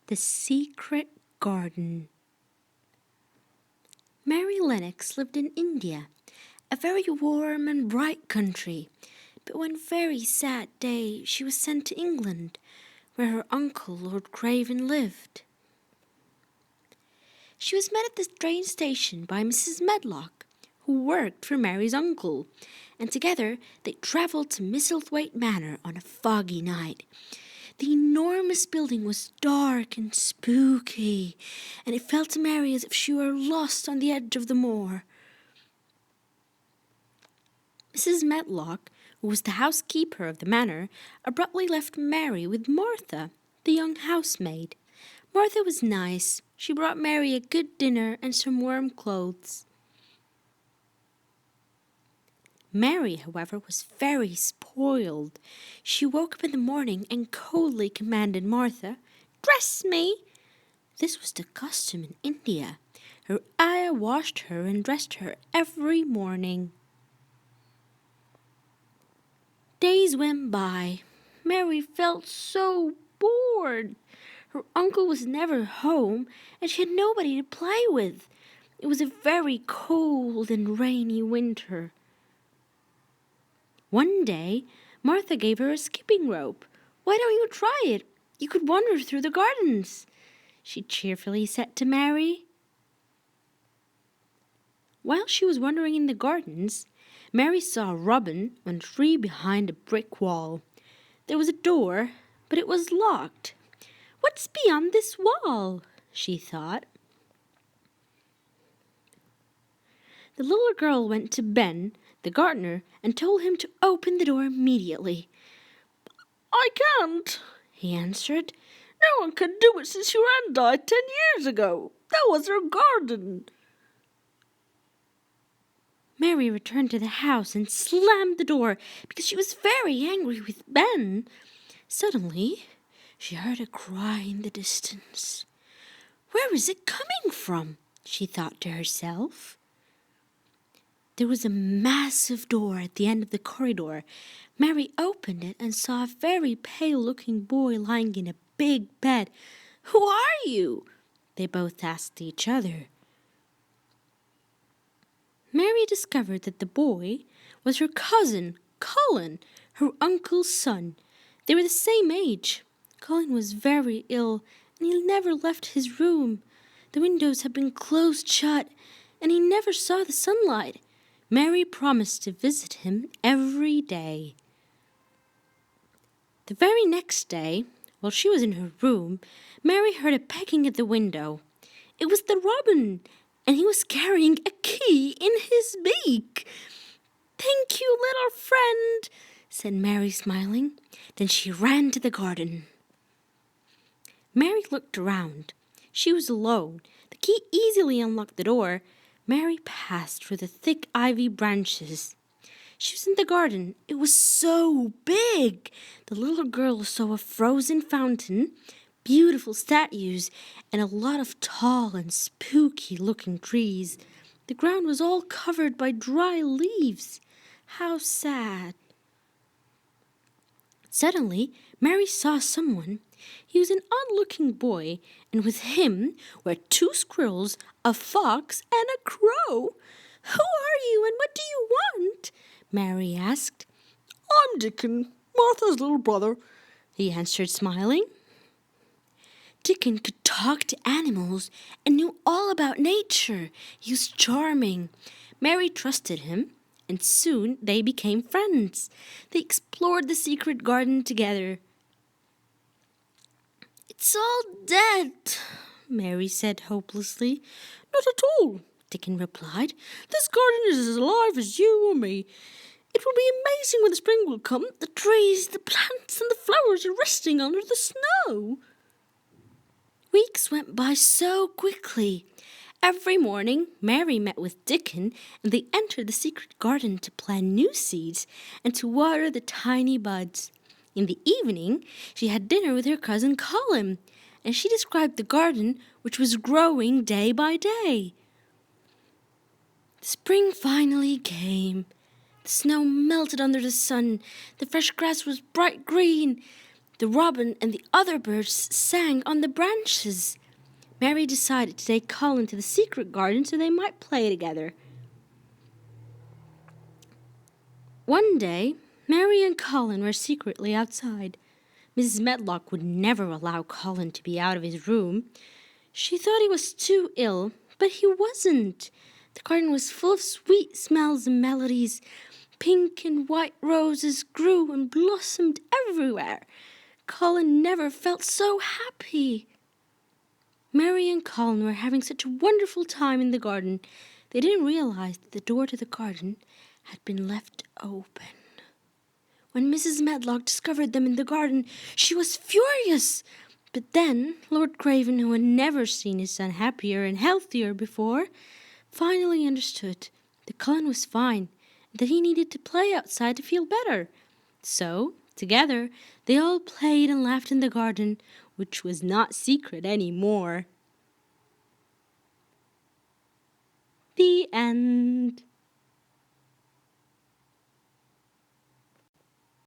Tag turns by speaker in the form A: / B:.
A: The Secret Garden. Mary Lennox lived in India, a very warm and bright country, but one very sad day she was sent to England, where her uncle, Lord Craven, lived. She was met at the train station by Mrs. Medlock, who worked for Mary's uncle, and together they travelled to Misselthwaite Manor on a foggy night. The enormous building was dark and spooky, and it felt to Mary as if she were lost on the edge of the moor. Mrs. Medlock, who was the housekeeper of the manor, abruptly left Mary with Martha, the young housemaid. Martha was nice. She brought Mary a good dinner and some warm clothes. Mary, however, was very spoiled. She woke up in the morning and coldly commanded Martha, "Dress me." This was the custom in India. Her ayah washed her and dressed her every morning. Days went by. Mary felt so bored. Her uncle was never home, and she had nobody to play with. It was a very cold and rainy winter. One day, Martha gave her a skipping rope. "Why don't you try it? You could wander through the gardens," she cheerfully said to Mary. While she was wandering in the gardens, Mary saw a robin on a tree behind a brick wall. There was a door, but it was locked. "What's beyond this wall?" she thought. The little girl went to Ben, the gardener, and told him to open the door immediately. "I can't," he answered. "No one can do it since your aunt died 10 years ago. That was her garden." Mary returned to the house and slammed the door because she was very angry with Ben. Suddenly, she heard a cry in the distance. "Where is it coming from?" she thought to herself. There was a massive door at the end of the corridor. Mary opened it and saw a very pale-looking boy lying in a big bed. "Who are you?" they both asked each other. Mary discovered that the boy was her cousin, Colin, her uncle's son. They were the same age. Colin was very ill, and he never left his room. The windows had been closed shut, and he never saw the sunlight. Mary promised to visit him every day. The very next day, while she was in her room, Mary heard a pecking at the window. It was the robin, and he was carrying a key in his beak. "Thank you, little friend," said Mary, smiling. Then she ran to the garden. Mary looked around. She was alone. The key easily unlocked the door. Mary passed through the thick ivy branches. She was in the garden. It was so big. The little girl saw a frozen fountain, beautiful statues, and a lot of tall and spooky-looking trees. The ground was all covered by dry leaves. How sad. Suddenly, Mary saw someone. He was an odd-looking boy, and with him were 2 squirrels, a fox, and a crow. "Who are you, and what do you want?" Mary asked. "I'm Dickon, Martha's little brother," he answered, smiling. Dickon could talk to animals and knew all about nature. He was charming. Mary trusted him, and soon they became friends. They explored the secret garden together. "It's all dead," Mary said hopelessly. "Not at all," Dickon replied. "This garden is as alive as you or me. It will be amazing when the spring will come. The trees, the plants, and the flowers are resting under the snow." Weeks went by so quickly. Every morning, Mary met with Dickon, and they entered the secret garden to plant new seeds and to water the tiny buds. In the evening, she had dinner with her cousin Colin, and she described the garden, which was growing day by day. Spring finally came. The snow melted under the sun. The fresh grass was bright green. The robin and the other birds sang on the branches. Mary decided to take Colin to the secret garden so they might play together. One day, Mary and Colin were secretly outside. Mrs. Medlock would never allow Colin to be out of his room. She thought he was too ill, but he wasn't. The garden was full of sweet smells and melodies. Pink and white roses grew and blossomed everywhere. Colin never felt so happy. Mary and Colin were having such a wonderful time in the garden. They didn't realize that the door to the garden had been left open. When Mrs. Medlock discovered them in the garden, she was furious. But then Lord Craven, who had never seen his son happier and healthier before, finally understood that Colin was fine and that he needed to play outside to feel better. So, together, they all played and laughed in the garden, which was not secret anymore. The end.